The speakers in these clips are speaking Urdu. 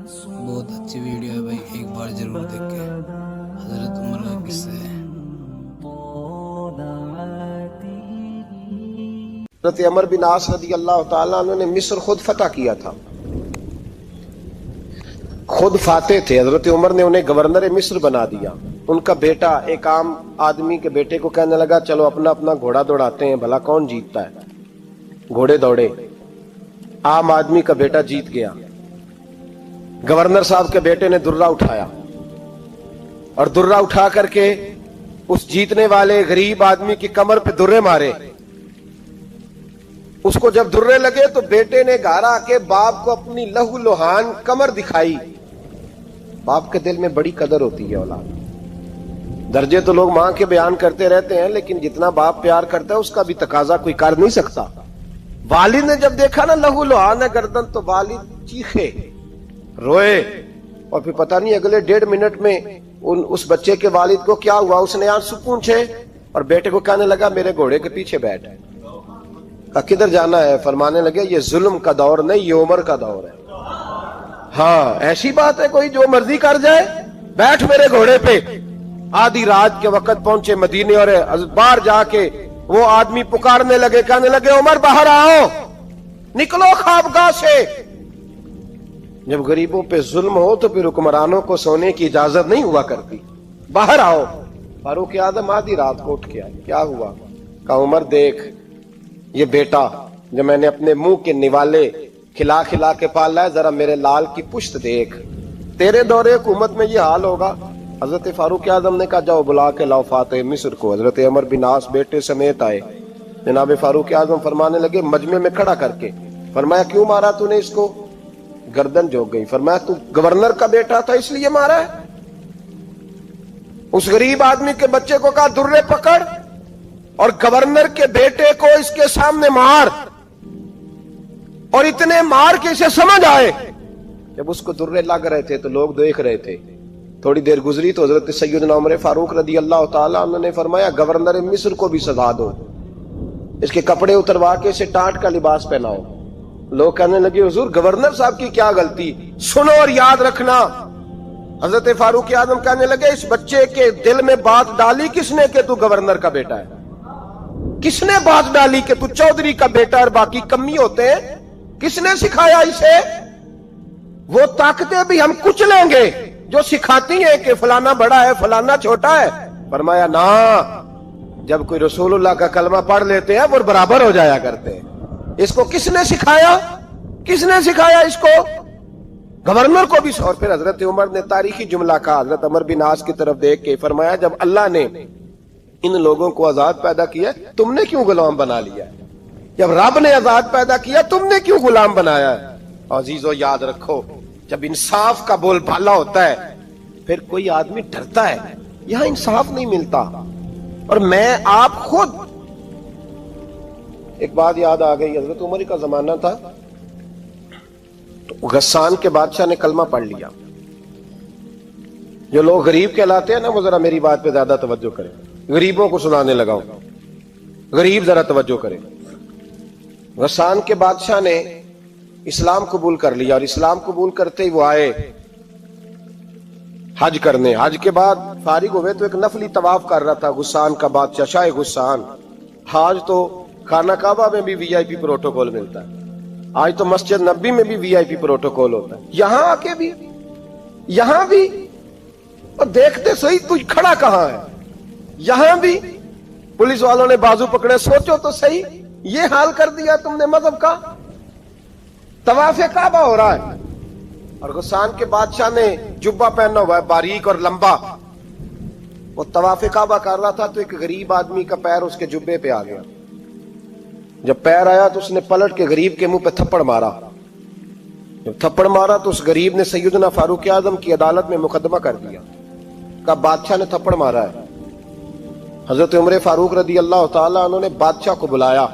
بہت اچھی ویڈیو ہے بھائی، ایک بار ضرور دیکھیں۔ حضرت عمر کا قصہ ہے۔ حضرت عمر بن عاص رضی اللہ تعالیٰ عنہ نے مصر خود فتح کیا تھا، خود فاتح تھے۔ حضرت عمر نے انہیں گورنر مصر بنا دیا۔ ان کا بیٹا ایک عام آدمی کے بیٹے کو کہنے لگا چلو اپنا اپنا گھوڑا دوڑاتے ہیں، بھلا کون جیتتا ہے۔ گھوڑے دوڑے، عام آدمی کا بیٹا جیت گیا۔ گورنر صاحب کے بیٹے نے درہ اٹھایا اور درہ اٹھا کر کے اس جیتنے والے غریب آدمی کی کمر پہ درے مارے۔ اس کو جب درے لگے تو بیٹے نے گھر آ کے باپ کو اپنی لہو لہان کمر دکھائی۔ باپ کے دل میں بڑی قدر ہوتی ہے اولاد۔ درجے تو لوگ ماں کے بیان کرتے رہتے ہیں، لیکن جتنا باپ پیار کرتا ہے اس کا بھی تقاضا کوئی کر نہیں سکتا۔ والد نے جب دیکھا نا لہو لہان ہے گردن، تو والد چیخے، روئے، اور پھر پتہ نہیں اگلے 1.5 منٹ میں اس بچے کے والد کو کیا ہوا، اس نے آنسو پونچھے اور بیٹے کو کہنے لگا میرے گھوڑے کے پیچھے بیٹھ۔ کدھر جانا ہے؟ فرمانے لگے یہ ظلم کا دور نہیں، یہ عمر کا دور ہے۔ ہاں ایسی بات ہے کوئی جو مرضی کر جائے؟ بیٹھ میرے گھوڑے پہ۔ آدھی رات کے وقت پہنچے مدینے، اور باہر جا کے وہ آدمی پکارنے لگے، کہنے لگے عمر باہر آؤ، نکلو خوابگاہ سے۔ جب غریبوں پہ ظلم ہو تو پھر حکمرانوں کو سونے کی اجازت نہیں ہوا کرتی۔ باہر آؤ۔ فاروق اعظم آدھی رات کو اٹھ کے آئے، کیا ہوا؟ کہا عمر دیکھ، یہ بیٹا جو میں نے اپنے منہ کے نوالے کھلا کھلا کے پالا ہے، ذرا میرے لال کی پشت دیکھ، تیرے دور حکومت میں یہ حال ہوگا۔ حضرت فاروق اعظم نے کہا جاؤ بلا کے لاؤ فاتح مصر کو۔ حضرت عمر بن عاص بیٹے سمیت آئے۔ جناب فاروق اعظم فرمانے لگے مجمع میں کھڑا کر کے، فرمایا کیوں مارا تو نے اس کو؟ گردن جھک گئی۔ فرمایا تو گورنر کا بیٹا تھا اس لیے مارا ہے؟ اس غریب آدمی کے بچے کو کہا درے پکڑ اور گورنر کے بیٹے کو اس کے سامنے مار، اور اتنے مار کے اسے سمجھ آئے۔ جب اس کو درے لگ رہے تھے تو لوگ دیکھ رہے تھے۔ تھوڑی دیر گزری تو حضرت سیدنا عمر فاروق رضی اللہ تعالیٰ عنہ نے فرمایا گورنر مصر کو بھی سزا دو، اس کے کپڑے اتروا کے اسے ٹاٹ کا لباس پہناؤ۔ لوگ کہنے لگے حضور گورنر صاحب کی کیا غلطی؟ سنو اور یاد رکھنا۔ حضرت فاروق اعظم کہنے لگے اس بچے کے دل میں بات ڈالی کس نے کہ تو گورنر کا بیٹا ہے؟ کس نے بات ڈالی کہ تو چودھری کا بیٹا اور باقی کمی ہوتے ہیں؟ کس نے سکھایا اسے؟ وہ طاقتیں بھی ہم کچھ لیں گے جو سکھاتی ہیں کہ فلانا بڑا ہے فلانا چھوٹا ہے۔ فرمایا نا، جب کوئی رسول اللہ کا کلمہ پڑھ لیتے ہیں وہ برابر ہو جایا کرتے ہیں۔ اس کو کس نے سکھایا؟ کس نے سکھایا اس کو؟ گورنر کو بھی۔ اور پھر حضرت عمر نے تاریخی جملہ کہا، حضرت عمر بن عاص کی طرف دیکھ کے فرمایا جب اللہ نے ان لوگوں کو آزاد پیدا کیا تم نے کیوں غلام بنا لیا؟ جب رب نے آزاد پیدا کیا تم نے کیوں غلام بنایا ہے؟ عزیزو یاد رکھو، جب انصاف کا بول بالا ہوتا ہے پھر کوئی آدمی ڈرتا ہے۔ یہاں انصاف نہیں ملتا۔ اور میں آپ خود ایک بات یاد آ گئی، حضرت عمر کا زمانہ تھا تو غسان کے بادشاہ نے کلمہ پڑھ لیا۔ جو لوگ غریب کہلاتے ہیں نا وہ ذرا میری بات پہ زیادہ توجہ کریں، غریبوں کو سنانے لگا ہوں، غریب ذرا توجہ کریں۔ غسان کے بادشاہ نے اسلام قبول کر لیا، اور اسلام قبول کرتے ہی وہ آئے حج کرنے۔ حج کے بعد فارغ ہوئے تو ایک نفلی طواف کر رہا تھا غسان کا بادشاہ، شاہ غسان۔ حج تو خانہ کعبہ میں بھی وی آئی پی پروٹوکول ملتا ہے، آج تو مسجد نبی میں بھی وی آئی پی پروٹوکول ہوتا ہے، یہاں آ کے بھی، یہاں بھی۔ اور دیکھتے صحیح تو کھڑا کہاں ہے؟ یہاں بھی پولیس والوں نے بازو پکڑے۔ سوچو تو صحیح، یہ حال کر دیا تم نے مذہب کا۔ طواف کعبہ ہو رہا ہے اور غسان کے بادشاہ نے جبہ پہنا ہوا ہے باریک اور لمبا، وہ طواف کعبہ کر رہا تھا تو ایک غریب آدمی کا پیر اس کے جبے پہ آ گیا۔ جب پیر آیا تو اس نے پلٹ کے غریب کے منہ پہ تھپڑ مارا۔ جب تھپڑ مارا تو اس غریب نے سیدنا فاروق اعظم کی عدالت میں مقدمہ کر دیا، کہا بادشاہ نے تھپڑ مارا ہے۔ حضرت عمر فاروق رضی اللہ تعالیٰ عنہ نے بادشاہ کو بلایا،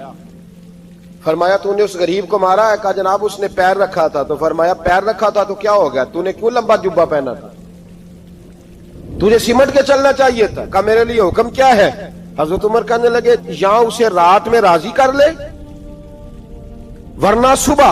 فرمایا تو نے اس غریب کو مارا ہے؟ کہا جناب اس نے پیر رکھا تھا۔ تو فرمایا پیر رکھا تھا تو کیا ہو گیا؟ تو نے کیوں لمبا جبہ پہنا تھا؟ تجھے سمٹ کے چلنا چاہیے تھا۔ کہا میرے لیے حکم کیا ہے؟ حضرت عمر کہنے لگے یہاں اسے رات میں راضی کر لے ورنہ صبح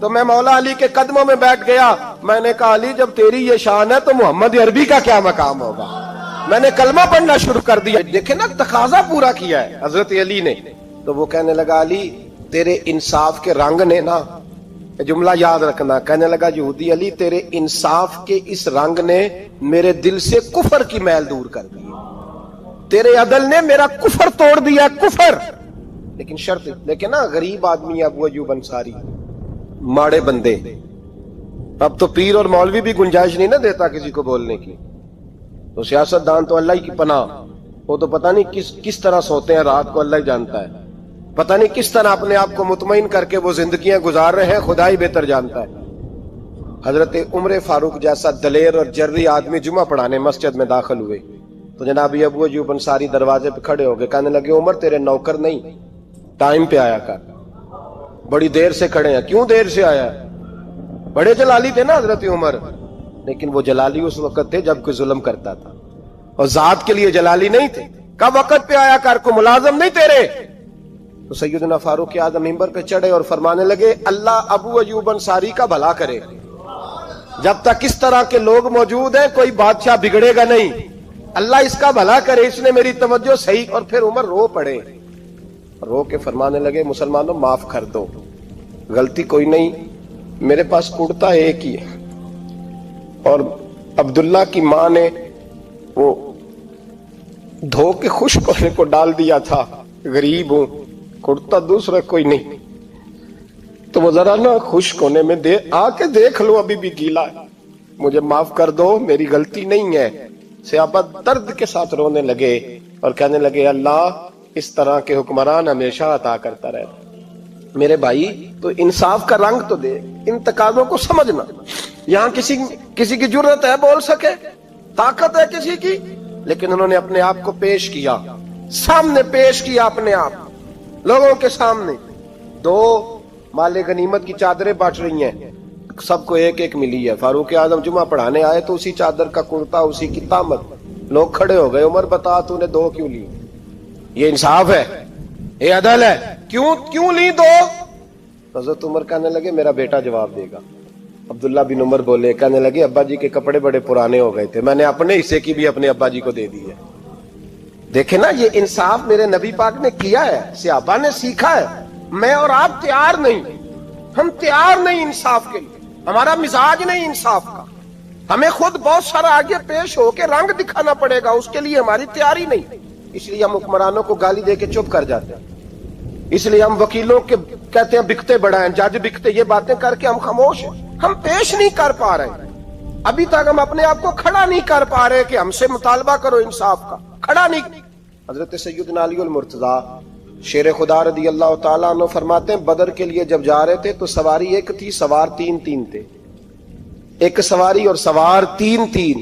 تو میں مولا علی کے قدموں میں بیٹھ گیا. میں نے کہا علی جب تیری یہ شان ہے تو محمد عربی کا کیا مقام ہوگا. میں نے کلمہ پڑھنا شروع کر دیا. دیکھیں نا تقاضا پورا کیا ہے حضرت علی نے. تو وہ کہنے لگا علی تیرے انصاف کے رنگ نے نا, جملہ یاد رکھنا, کہنے لگا یہودی علی تیرے انصاف کے اس رنگ نے میرے دل سے کفر کی میل دور کر دی, تیرے عدل نے میرا کفر توڑ دیا, کفر. لیکن شرط دیکھیں نا, غریب آدمی ابو ایوب انصاری, ماڑے بندے. اب تو پیر اور مولوی بھی گنجائش نہیں نہ دیتا کسی کو بولنے کی. تو سیاست دان تو اللہ ہی کی پناہ, وہ تو پتہ نہیں کس طرح سوتے ہیں رات کو, اللہ ہی جانتا ہے. پتہ نہیں کس طرح اپنے آپ کو مطمئن کر کے وہ زندگیاں گزار رہے ہیں, خدا ہی بہتر جانتا ہے. حضرت عمر فاروق جیسا دلیر اور جرری آدمی جمعہ پڑھانے مسجد میں داخل ہوئے تو جناب ابو ایوب انصاری دروازے پہ کھڑے ہو گئے. کہنے لگے عمر تیرے نوکر نہیں, ٹائم پہ آیا کر, بڑی دیر سے کھڑے ہیں. کیوں دیر سے آیا؟ بڑے جلالی تھے نا حضرت عمر, لیکن وہ جلالی اس وقت تھے جب کوئی ظلم کرتا تھا, اور ذات کے لیے جلالی نہیں تھے. کب وقت پہ آیا کر, کو ملازم نہیں تیرے. تو سیدنا فاروق اعظم منبر پہ چڑھے اور فرمانے لگے اللہ ابو ایوب انصاری کا بھلا کرے, جب تک اس طرح کے لوگ موجود ہیں کوئی بادشاہ بگڑے گا نہیں, اللہ اس کا بھلا کرے, اس نے میری توجہ صحیح. اور پھر عمر رو پڑے, رو کے فرمانے لگے مسلمانوں معاف کر دو, غلطی کوئی نہیں, میرے پاس کرتا ایک ہی ہے, اور عبداللہ کی ماں نے وہ دھو کے خشک ہونے کو ڈال دیا تھا, غریب ہوں, کرتا دوسرا کوئی نہیں, تو وہ ذرا نا خشک ہونے میں آ کے دیکھ لو ابھی بھی گیلا ہے, مجھے معاف کر دو, میری غلطی نہیں ہے. صحابہ درد کے ساتھ رونے لگے اور کہنے لگے اللہ اس طرح کے حکمران ہمیشہ عطا کرتا رہتا. میرے بھائی تو انصاف کا رنگ تو دے, ان تقاضوں کو سمجھنا. یہاں کسی کی جرت ہے بول سکے, طاقت ہے کسی کی, لیکن انہوں نے اپنے آپ کو پیش کیا, سامنے پیش کیا اپنے آپ لوگوں کے سامنے. دو مال غنیمت کی چادریں بانٹ رہی ہیں, سب کو ایک ایک ملی ہے. فاروق اعظم جمعہ پڑھانے آئے تو اسی چادر کا کرتا, اسی کی تامت. لوگ کھڑے ہو گئے, عمر بتا تو نے دو کیوں لی؟ یہ انصاف ہے, یہ عدل ہے, کیوں لی دو؟ حضرت عمر کہنے لگے میرا بیٹا جواب دے گا. عبداللہ بن عمر بولے, کہنے لگے ابا جی کے کپڑے بڑے پرانے ہو گئے تھے, میں نے اپنے حصے کی بھی اپنے ابا جی کو دے دی ہے. دیکھیں نا یہ انصاف میرے نبی پاک نے کیا ہے, صحابہ نے سیکھا ہے. میں اور آپ تیار نہیں, ہم تیار نہیں انصاف کے لیے, ہمارا مزاج نہیں انصاف کا. ہمیں خود بہت سارا آگے پیش ہو کے رنگ دکھانا پڑے گا, اس کے لیے ہماری تیاری نہیں. اس لیے ہم حکمرانوں کو گالی دے کے چپ کر جاتے ہیں, اس لیے ہم وکیلوں کے کہتے ہیں بکتے بڑا ہیں, جج بکتے, یہ باتیں کر کے ہم خاموش ہیں. ہم پیش نہیں کر پا رہے, ابھی تک ہم اپنے آپ کو کھڑا نہیں کر پا رہے کہ ہم سے مطالبہ کرو انصاف کا, کھڑا نہیں. حضرت سیدنا علی المرتضی شیر خدا رضی اللہ تعالیٰ عنہ فرماتے ہیں بدر کے لیے جب جا رہے تھے تو سواری ایک تھی, سوار تین تھے. ایک سواری اور سوار تین.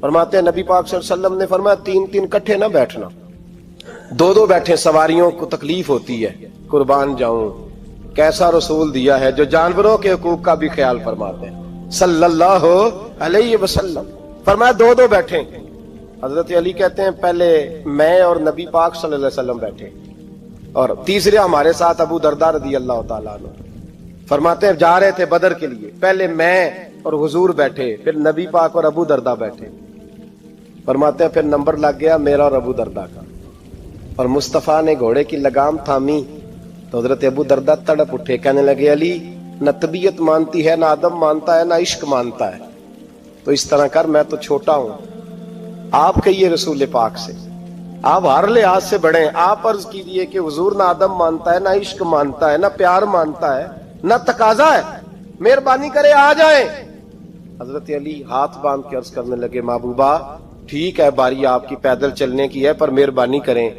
فرماتے ہیں نبی پاک صلی اللہ علیہ وسلم نے فرمایا تین کٹھے نہ بیٹھنا, دو بیٹھے, سواریوں کو تکلیف ہوتی ہے. قربان جاؤں, کیسا رسول دیا ہے جو جانوروں کے حقوق کا بھی خیال فرماتے ہیں صلی اللہ علیہ وسلم. فرمایا دو بیٹھے. حضرت علی کہتے ہیں پہلے میں اور نبی پاک صلی اللہ علیہ وسلم بیٹھے, اور تیسرے ہمارے ساتھ ابو درداء رضی اللہ تعالیٰ عنہ. فرماتے ہیں جا رہے تھے بدر کے لیے, پہلے میں اور حضور بیٹھے, پھر نبی پاک اور ابو درداء بیٹھے. فرماتے ہیں پھر نمبر لگ گیا میرا اور ابو درداء کا, اور مصطفیٰ نے گھوڑے کی لگام تھامی تو حضرت ابو درداء تڑپ اٹھے, کہنے لگے علی نہ طبیعت مانتی ہے, نہ ادب مانتا ہے, نہ عشق مانتا ہے, تو اس طرح کر, میں تو چھوٹا ہوں, آپ کہیے رسول پاک سے, آپ ہر لحاظ سے بڑے ہیں, آپ عرض کیجئے کہ حضور نہ ادب مانتا ہے, نہ عشق مانتا ہے, نہ پیار مانتا ہے, نہ تقاضا ہے, مہربانی کرے آ جائیں. حضرت علی ہاتھ باندھ کے عرض کرنے لگے محبوبہ ٹھیک ہے باری آپ کی پیدل چلنے کی ہے, پر مہربانی کریں,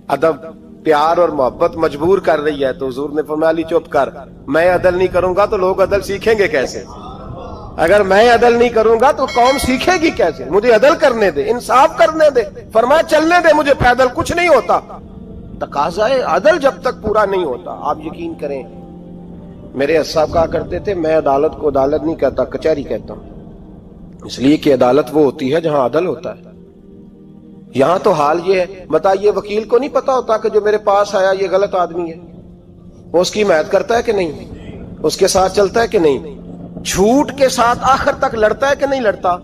ادب پیار اور محبت مجبور کر رہی ہے. تو حضور نے فرمایا علی چپ کر, میں عدل نہیں کروں گا تو لوگ عدل سیکھیں گے کیسے؟ اگر میں عدل نہیں کروں گا تو قوم سیکھے گی کیسے؟ مجھے عدل کرنے دے, انصاف کرنے دے. فرمایا چلنے دے مجھے پیدل, کچھ نہیں ہوتا. تقاضا عدل جب تک پورا نہیں ہوتا, آپ یقین کریں میرے صاحب کہا کرتے تھے میں عدالت کو عدالت نہیں کہتا, کچہری کہتا ہوں, اس لیے کہ عدالت وہ ہوتی ہے جہاں عدل ہوتا ہے. یہاں تو حال یہ ہے, بتائیے وکیل کو نہیں پتا ہوتا کہ جو میرے پاس آیا یہ غلط آدمی ہے, وہ اس کی حمایت کرتا ہے کہ نہیں؟ اس کے ساتھ چلتا ہے کہ نہیں؟ جھوٹ کے ساتھ آخر تک لڑتا ہے کہ نہیں لڑتا؟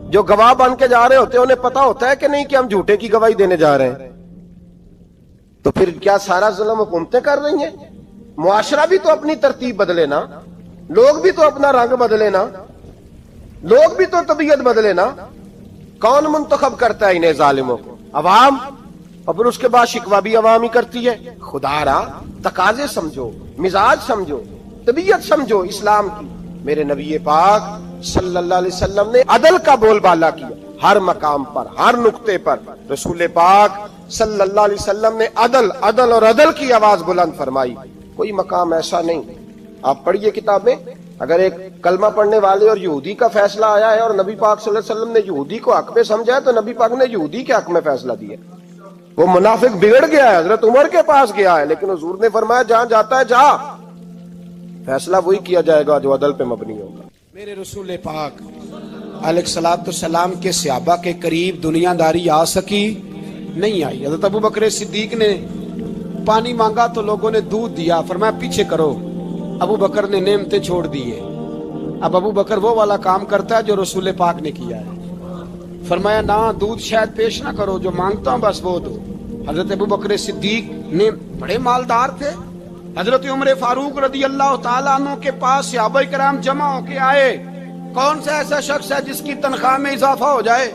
جو گواہ بن کے جا رہے ہوتے ہیں انہیں پتا ہوتا ہے کہ نہیں کہ ہم جھوٹے کی گواہی دینے جا رہے ہیں؟ تو پھر کیا سارا ظلم حکومتیں کر رہی ہیں؟ معاشرہ بھی تو اپنی ترتیب بدلے نا، لوگ بھی تو اپنا رنگ بدلے نا، لوگ بھی تو طبیعت بدلے نا۔ کون منتخب کرتا ہے انہیں ظالموں کو؟ عوام، اور پھر اس کے بعد شکوہ بھی عوام ہی کرتی ہے۔ خدا را تقاضے سمجھو، مزاج سمجھو، طبیعت سمجھو اسلام کی۔ میرے نبی پاک صلی اللہ علیہ وسلم نے عدل کا بول بالا کیا ہر مقام پر، ہر نقطے پر۔ رسول پاک صلی اللہ علیہ وسلم نے عدل عدل اور عدل کی آواز بلند فرمائی۔ کوئی مقام ایسا نہیں۔ آپ پڑھیے کتابیں، اگر ایک کلمہ پڑھنے والے اور یہودی کا فیصلہ آیا ہے اور نبی پاک صلی اللہ علیہ وسلم نے یہودی کو حق پہ سمجھا ہے تو نبی پاک نے یہودی کے حق میں فیصلہ دیا۔ وہ منافق بگڑ گیا ہے، حضرت عمر کے پاس گیا ہے، لیکن حضور نے فرمایا جہاں جاتا ہے جا، فیصلہ وہی کیا جائے گا جو عدل پہ مبنی ہوگا۔ میرے رسول پاک علیہ الصلوۃ والسلام کے صحابہ کے قریب دنیا داری آ سکی نہیں آئی۔ حضرت ابو بکر صدیق نے پانی مانگا تو لوگوں نے دودھ دیا، فرمایا پیچھے کرو۔ ابو بکر نے نعمتیں چھوڑ دیے۔ اب ابو بکر وہ والا کام کرتا ہے جو رسول پاک نے کیا ہے۔ فرمایا نہ دودھ شاید پیش نہ کرو، جو مانگتا ہوں بس وہ دو۔ حضرت ابو بکر صدیق نے بڑے مالدار تھے۔ حضرت عمر فاروق رضی اللہ تعالیٰ عنہ کے پاس صحابہ کرام جمع ہو کے آئے، کون سا ایسا شخص ہے جس کی تنخواہ میں اضافہ ہو جائے؟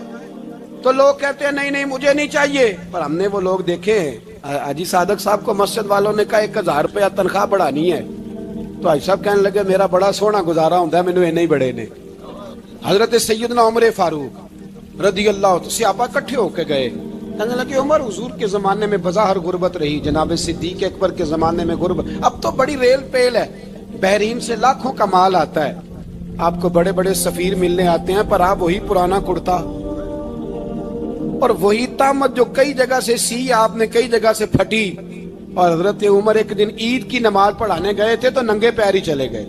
تو لوگ کہتے ہیں نہیں نہیں مجھے نہیں چاہیے۔ پر ہم نے وہ لوگ دیکھے ہیں، حاجی صادق صاحب کو مسجد والوں نے کہا 1000 روپیہ تنخواہ بڑھانی ہے، تو حاجی صاحب کہنے لگے میرا بڑا سونا گزارا ہوتا ہے، مینوں نہیں بڑے نے۔ حضرت سیدنا عمر فاروق رضی اللہ عنہ صحابہ اکٹھے ہو کے گئے، کہنے لگے عمر حضور کے زمانے میں بظاہر غربت رہی، جناب صدیق اکبر کے زمانے میں غربت، اب تو بڑی ریل پیل ہے، بحرین سے لاکھوں کا مال آتا ہے، آپ کو بڑے بڑے سفیر ملنے آتے ہیں، پر آپ وہی پرانا کرتا اور وہی تامت جو کئی جگہ سے سی آپ نے کئی جگہ سے پھٹی۔ اور حضرت عمر ایک دن عید کی نماز پڑھانے گئے تھے تو ننگے پیر ہی چلے گئے۔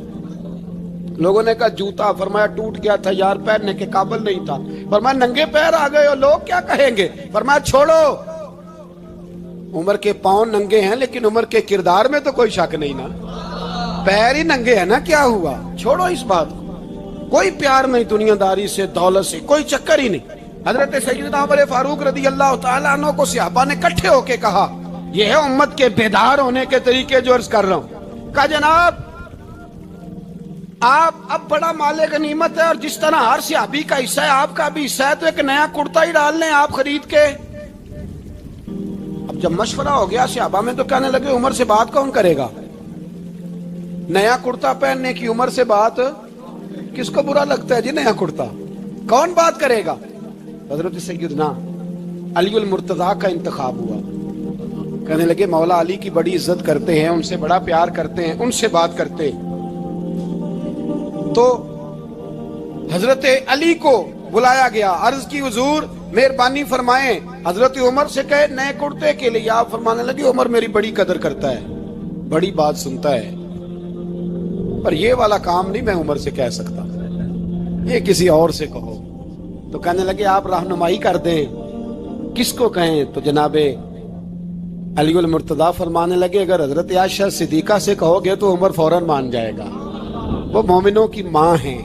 لوگوں نے کہا جوتا، فرمایا ٹوٹ گیا تھا یار، پہننے کے قابل نہیں تھا۔ فرمایا ننگے پیر آ گئے اور لوگ کیا کہیں گے؟ فرمایا چھوڑو، عمر کے پاؤں ننگے ہیں لیکن عمر کے کردار میں تو کوئی شک نہیں نا، پیر ہی ننگے ہیں نا، کیا ہوا؟ چھوڑو اس بات کو، کوئی پیار نہیں دنیا داری سے، دولت سے کوئی چکر ہی نہیں۔ حضرت سیدنا عمر فاروق رضی اللہ تعالیٰ عنہ کو صحابہ نے اکٹھے ہو کے کہا، یہ ہے امت کے بیدار ہونے کے طریقے جو عرض کر رہا ہوں۔ کہا جناب آپ اب بڑا مال غنیمت ہے اور جس طرح ہر صحابی کا حصہ ہے آپ کا بھی حصہ ہے، تو ایک نیا کرتا ہی ڈال لیں آپ خرید کے۔ اب جب مشورہ ہو گیا صحابہ میں تو کہنے لگے عمر سے بات کون کرے گا؟ نیا کرتا پہننے کی عمر سے بات کس کو برا لگتا ہے جی؟ نیا کرتا کون بات کرے گا؟ حضرت سیدنا علی المرتضیٰ کا انتخاب ہوا۔ کہنے لگے مولا علی کی بڑی عزت کرتے ہیں، ان سے بڑا پیار کرتے ہیں، ان سے بات کرتے ہیں۔ تو حضرت علی کو بلایا گیا، عرض کی حضور مہربانی فرمائیں، حضرت عمر سے کہے نئے کرتے کے لیے۔ آپ فرمانے لگے عمر میری بڑی قدر کرتا ہے، بڑی بات سنتا ہے، پر یہ والا کام نہیں میں عمر سے کہہ سکتا، یہ کسی اور سے کہو۔ تو کہنے لگے آپ رہنمائی کر دیں، کس کو کہیں؟ تو جناب علی المرتضیٰ فرمانے لگے اگر حضرت عائشہ صدیقہ سے کہو گے تو عمر فوراً مان جائے گا، وہ مومنوں کی ماں ہیں۔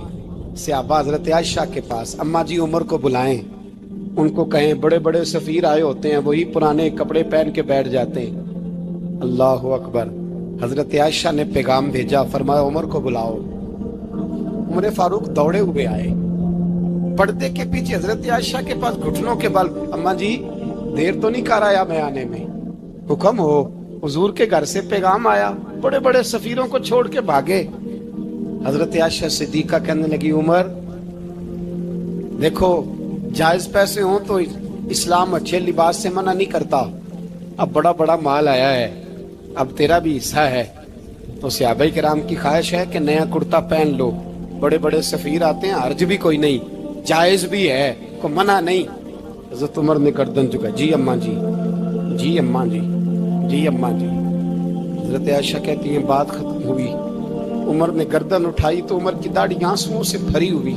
صحابہ حضرت عائشہ کے پاس، اماں جی عمر کو بلائیں، ان کو کہیں بڑے بڑے سفیر آئے ہوتے ہیں، وہی پرانے کپڑے پہن کے بیٹھ جاتے ہیں۔ اللہ اکبر۔ حضرت عائشہ نے پیغام بھیجا، فرمایا عمر کو بلاؤ۔ عمر فاروق دوڑے ہوئے آئے، پردے کے پیچھے حضرت عائشہ کے پاس گھٹنوں کے بل، اماں جی دیر تو نہیں کر آیا میں آنے میں؟ حکم ہو، حضور کے گھر سے پیغام آیا، بڑے بڑے سفیروں کو چھوڑ کے بھاگے۔ حضرت عائشہ صدیقہ کہنے لگی عمر دیکھو جائز پیسے ہوں تو اسلام اچھے لباس سے منع نہیں کرتا، اب بڑا بڑا مال آیا ہے، اب تیرا بھی حصہ ہے، تو صحابہ کرام کی خواہش ہے کہ نیا کرتا پہن لو، بڑے بڑے سفیر آتے ہیں، حرج بھی کوئی نہیں، جائز بھی ہے، کو منع نہیں۔ حضرت عمر نے گردن جھکا، جی اماں جی، جی اماں جی، جی اماں جی۔ حضرت عائشہ کہتی ہیں بات ختم ہوئی، عمر نے گردن اٹھائی تو عمر کی داڑھی آنسوؤں سے بھری ہوئی،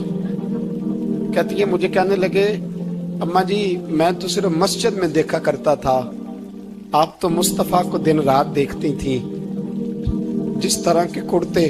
کہتی ہے مجھے کہنے لگے اماں جی میں تو صرف مسجد میں دیکھا کرتا تھا، آپ تو مصطفیٰ کو دن رات دیکھتی تھیں، جس طرح کے کرتے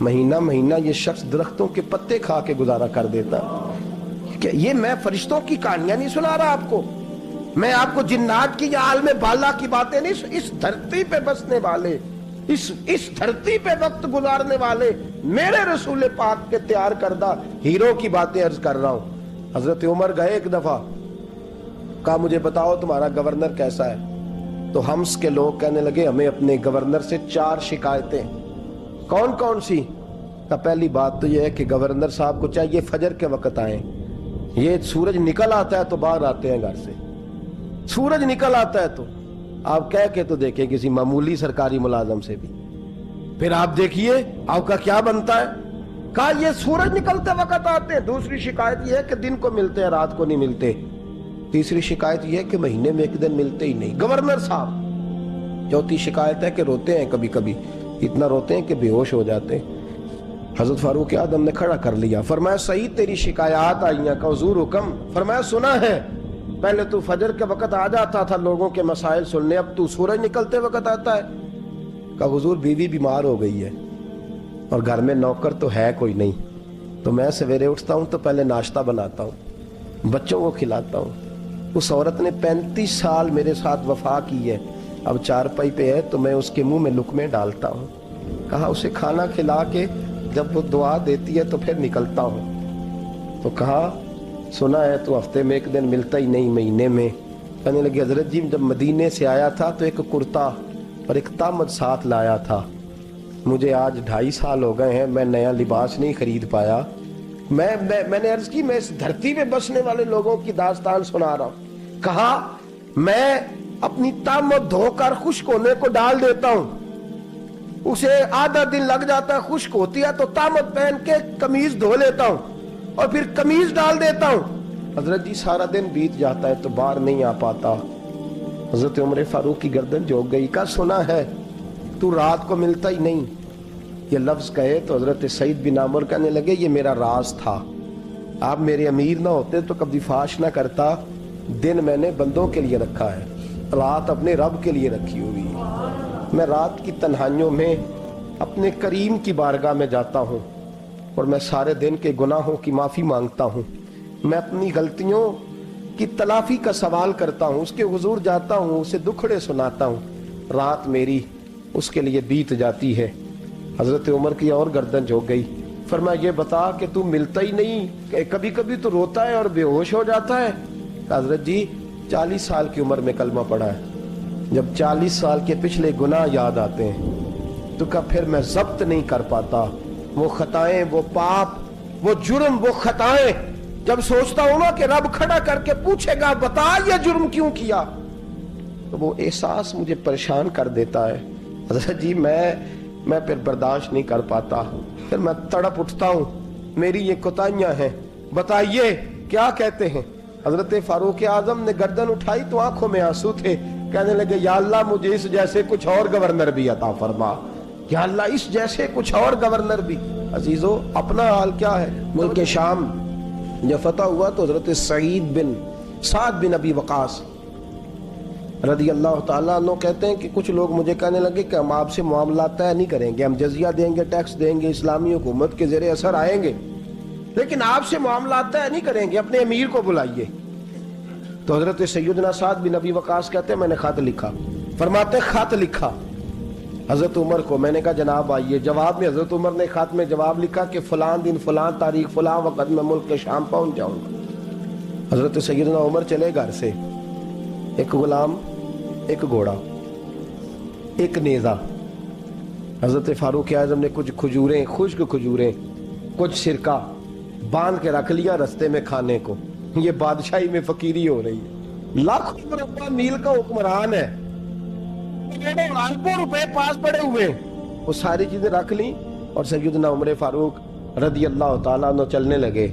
مہینہ مہینہ یہ شخص درختوں کے پتے کھا کے گزارا کر دیتا. کہ یہ میں فرشتوں کی کہانیاں نہیں سنا رہا آپ کو, میں آپ کو جنات کی یا عالم بالا کی باتیں نہیں, اس دھرتی پہ بسنے والے, اس دھرتی پہ وقت گزارنے والے میرے رسول پاک کے تیار کردہ ہیرو کی باتیں عرض کر رہا ہوں. حضرت عمر گئے ایک دفعہ, کہا مجھے بتاؤ تمہارا گورنر کیسا ہے. تو ہمس کے لوگ کہنے لگے ہمیں اپنے گورنر سے 4 شکایتیں. کون کون سی؟ کہ پہلی بات تو یہ ہے کہ گورنر صاحب کو چاہیے فجر کے وقت آئیں. یہ سورج نکل آتا ہے تو باہر آتے ہیں گھر سے, سورج نکل آتا ہے تو آپ کہہ کے تو دیکھیں کسی معمولی سرکاری ملازم سے بھی, پھر آپ دیکھیے آپ کا کیا بنتا ہے. کہا یہ سورج نکلتے وقت آتے ہیں. دوسری شکایت یہ ہے کہ دن کو ملتے ہیں رات کو نہیں ملتے. تیسری شکایت یہ ہے کہ مہینے میں ایک دن ملتے ہی نہیں گورنر صاحب. چوتھی شکایت ہے کہ روتے ہیں, کبھی کبھی اتنا روتے ہیں کہ بے ہوش ہو جاتے ہیں. حضرت فاروق اعظم نے کھڑا کر لیا, فرمایا صحیح تیری شکایات آئی ہیں. کہ حضور حکم. فرمایا سنا ہے, پہلے تو فجر کے وقت آ جاتا تھا لوگوں کے مسائل سننے, اب تو سورج نکلتے وقت آتا ہے. کہ حضور بیوی بیمار ہو گئی ہے اور گھر میں نوکر تو ہے کوئی نہیں, تو میں سویرے اٹھتا ہوں تو پہلے ناشتہ بناتا ہوں, بچوں کو کھلاتا ہوں. اس عورت نے 35 سال میرے ساتھ وفا کی ہے, اب چارپائی پہ ہے تو میں اس کے منہ میں لقمے ڈالتا ہوں. کہا اسے کھانا کھلا کے جب وہ دعا دیتی ہے تو پھر نکلتا ہوں. تو کہا سنا ہے تو ہفتے میں ایک دن ملتا ہی نہیں, مہینے میں. کہنے لگے حضرت جی جب مدینے سے آیا تھا تو ایک کرتا اور ایک تامد ساتھ لایا تھا, مجھے آج 2.5 سال ہو گئے ہیں, میں نیا لباس نہیں خرید پایا. میں نے عرض کی میں اس دھرتی پہ بسنے والے لوگوں کی داستان سنا رہا ہوں. کہا میں اپنی تامد دھو کر خشک ہونے کو ڈال دیتا ہوں, اسے آدھا دن لگ جاتا ہے, خشک ہوتی ہے تو تامد پہن کے قمیض دھو لیتا ہوں اور پھر قمیض ڈال دیتا ہوں. حضرت جی سارا دن بیت جاتا ہے تو باہر نہیں آ پاتا. حضرت عمر فاروق کی گردن جھک گئی. کا سنا ہے تو رات کو ملتا ہی نہیں. یہ لفظ کہے تو حضرت سعید بن عامر کہنے لگے یہ میرا راز تھا, آپ میرے امیر نہ ہوتے تو کبھی فاش نہ کرتا. دن میں نے بندوں کے لیے رکھا ہے, رات اپنے رب کے لیے رکھی ہوئی. میں رات کی تنہائیوں میں اپنے کریم کی بارگاہ میں جاتا ہوں اور میں سارے دن کے گناہوں کی معافی مانگتا ہوں. میں اپنی غلطیوں کی تلافی کا سوال کرتا ہوں, اس کے حضور جاتا ہوں, اسے دکھڑے سناتا ہوں. رات میری اس کے لیے بیت جاتی ہے. حضرت عمر کی اور گردن جھک گئی. فرمایا یہ بتا کہ تو ملتا ہی نہیں, کہ کبھی کبھی تو روتا ہے اور بے ہوش ہو جاتا ہے. حضرت جی 40 سال کی عمر میں کلمہ پڑھا ہے, جب 40 سال کے پچھلے گناہ یاد آتے ہیں تو پھر میں ضبط نہیں کر پاتا. وہ خطائیں, وہ پاپ, وہ جرم, وہ خطائیں جب سوچتا ہوں نا کہ رب کھڑا کر کے پوچھے گا بتا یہ جرم کیوں کیا, تو وہ احساس مجھے پریشان کر دیتا ہے. حضرت جی میں پھر برداشت نہیں کر پاتا, پھر میں تڑپ اٹھتا ہوں, میری یہ کوتاہیاں ہیں, بتائیے کیا کہتے ہیں. حضرت فاروق اعظم نے گردن اٹھائی تو آنکھوں میں آنسو تھے. کہنے لگے یا اللہ مجھے اس جیسے کچھ اور گورنر بھی عطا فرما, یا اللہ اس جیسے کچھ اور گورنر بھی. عزیزو اپنا حال کیا ہے. ملک شام جب فتح ہوا تو حضرت سعد بن ابی وقاص رضی اللہ تعالیٰ عنہ کہتے ہیں کہ کچھ لوگ مجھے کہنے لگے کہ ہم آپ سے معاملات طے نہیں کریں گے, ہم جزیہ دیں گے, ٹیکس دیں گے, اسلامی حکومت کے زیر اثر آئیں گے, لیکن آپ سے معاملات طے نہیں کریں گے, اپنے امیر کو بلائیے. تو حضرت سیدنا سعد بن ابی وقاص کہتے ہیں میں نے خط لکھا. فرماتے خط لکھا حضرت عمر کو. میں نے کہا جناب آئیے. جواب میں حضرت عمر نے خط میں جواب لکھا کہ فلان دن فلان تاریخ فلان وقت میں ملک کے شام پہنچ جاؤں گا. حضرت سیدنا عمر چلے گھر سے, ایک غلام, ایک گھوڑا, ایک نیزہ. حضرت فاروق اعظم نے کچھ کھجوریں, خشک کھجوریں, کچھ سرکہ باندھ کے رکھ لیا رستے میں کھانے کو. یہ بادشاہی میں فقیری ہو رہی ہے. لاکھوں مربع میل کا حکمران ہے, لاکھوں روپے پاس پڑے ہوئے, وہ ساری چیزیں رکھ لی اور سیدنا عمر فاروق رضی اللہ تعالیٰ عنہ چلنے لگے.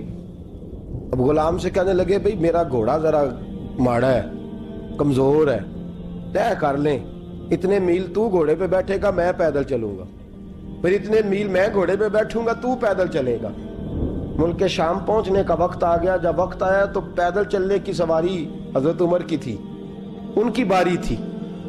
اب غلام سے کہنے لگے بھئی میرا گھوڑا ذرا ماڑا ہے, کمزور ہے, طے کر لیں, اتنے میل تو گھوڑے پہ بیٹھے گا, میں پیدل چلوں گا, پھر اتنے میل میں گھوڑے پہ بیٹھوں گا, تو پیدل چلے گا. ملک شام پہنچنے کا وقت آ گیا. جب وقت آیا تو پیدل چلنے کی سواری حضرت عمر کی تھی, ان کی باری تھی.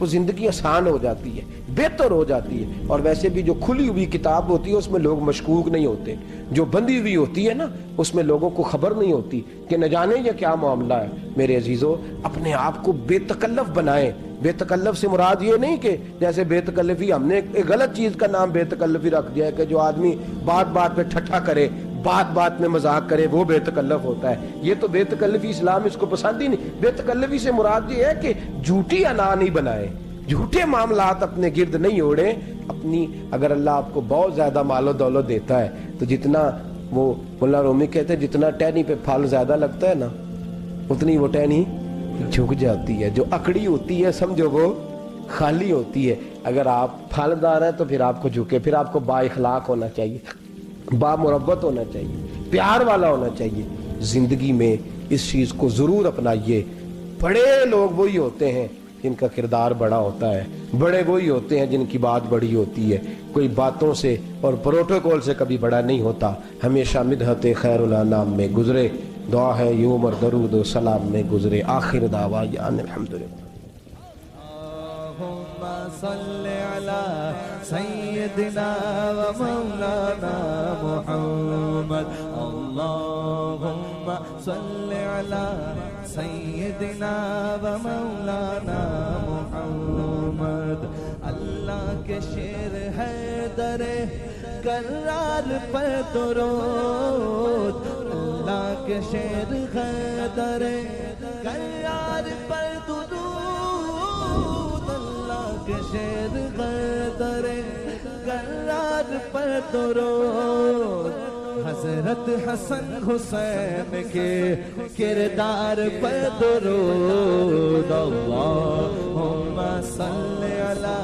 وہ زندگی آسان ہو جاتی ہے، بہتر ہو جاتی ہے. اور ویسے بھی جو کھلی ہوئی کتاب ہوتی ہے اس میں لوگ مشکوک نہیں ہوتے، جو بندی ہوئی ہوتی ہے نا اس میں لوگوں کو خبر نہیں ہوتی کہ نہ جانے یہ کیا معاملہ ہے. میرے عزیزو، اپنے آپ کو بے تکلف بنائیں. بے تکلف سے مراد یہ نہیں کہ جیسے بے تکلفی ہم نے ایک غلط چیز کا نام بے تکلفی رکھ دیا ہے کہ جو آدمی بات بات پہ ٹھٹھا کرے، بات بات میں مذاق کرے، وہ بے تکلف ہوتا ہے. یہ تو بے تکلفی اسلام اس کو پسند ہی نہیں. بے تکلفی سے مراد یہ ہے کہ جھوٹی انا نہیں بنائے، جھوٹے معاملات اپنے گرد نہیں اوڑے. اپنی اگر اللہ آپ کو بہت زیادہ مال و دولت دیتا ہے تو جتنا وہ مولانا رومی کہتے ہیں جتنا ٹہنی پہ پھل زیادہ لگتا ہے نا اتنی وہ ٹہنی جھک جاتی ہے. جو اکڑی ہوتی ہے سمجھو وہ خالی ہوتی ہے. اگر آپ پھلدار ہیں تو پھر آپ کو جھکے، پھر آپ کو با اخلاق ہونا چاہیے، با مربت ہونا چاہیے، پیار والا ہونا چاہیے. زندگی میں اس چیز کو ضرور اپنائیے. بڑے لوگ وہی ہوتے ہیں جن کا کردار بڑا ہوتا ہے، بڑے وہی ہوتے ہیں جن کی بات بڑی ہوتی ہے. کوئی باتوں سے اور پروٹوکول سے کبھی بڑا نہیں ہوتا. ہمیشہ مدحت خیر الانام میں گزرے، دعا ہے یہ عمر درود و سلام میں گزرے. آخر دعوانا الحمدللہ. صل على سيدنا ومولانا محمد. اللهم صل على سيدنا ومولانا محمد. اللہ کے شیر ہے در کرار پر درود، اللہ کے شیر ہے در کرار پر درود، کے شیر غدر کرار پر درود. حضرت حسن حسین کے کردار پر درود. اللہم صل علی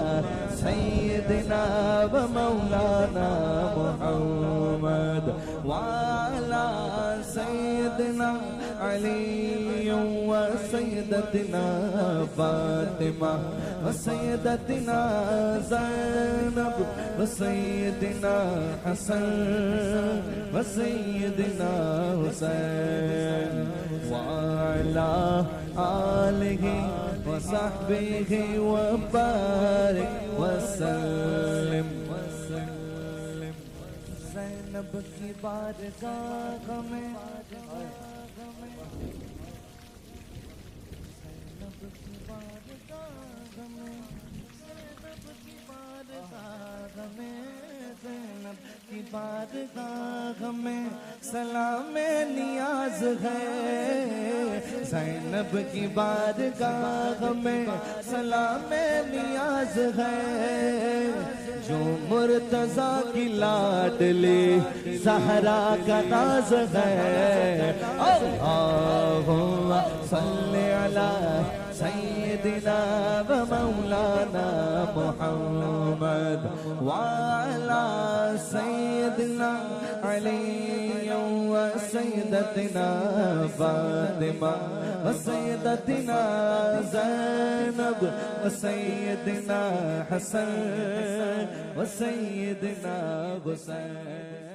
سیدنا و مولانا محمد وعلی سیدنا علی و سیدتنا فاطمہ و سیدتنا زینب و سیدنا حسن و سیدنا حسین وعلی آلہ و صحبہ و بارک وسلم. زینب کی بارگاہ میں زینب کی بارگاہ میں سلام نیاز ہے. زینب کی بارگاہ میں سلام نیاز ہے. جو مرتضیٰ کی لاڈلی زہرا کا ناز ہے. اللہم صل علی سیدنا و مولانا محمد وعلی سیدنا علی و سیدتنا فاطمہ و سیدتنا زینب و سیدنا حسن و سیدنا حسین.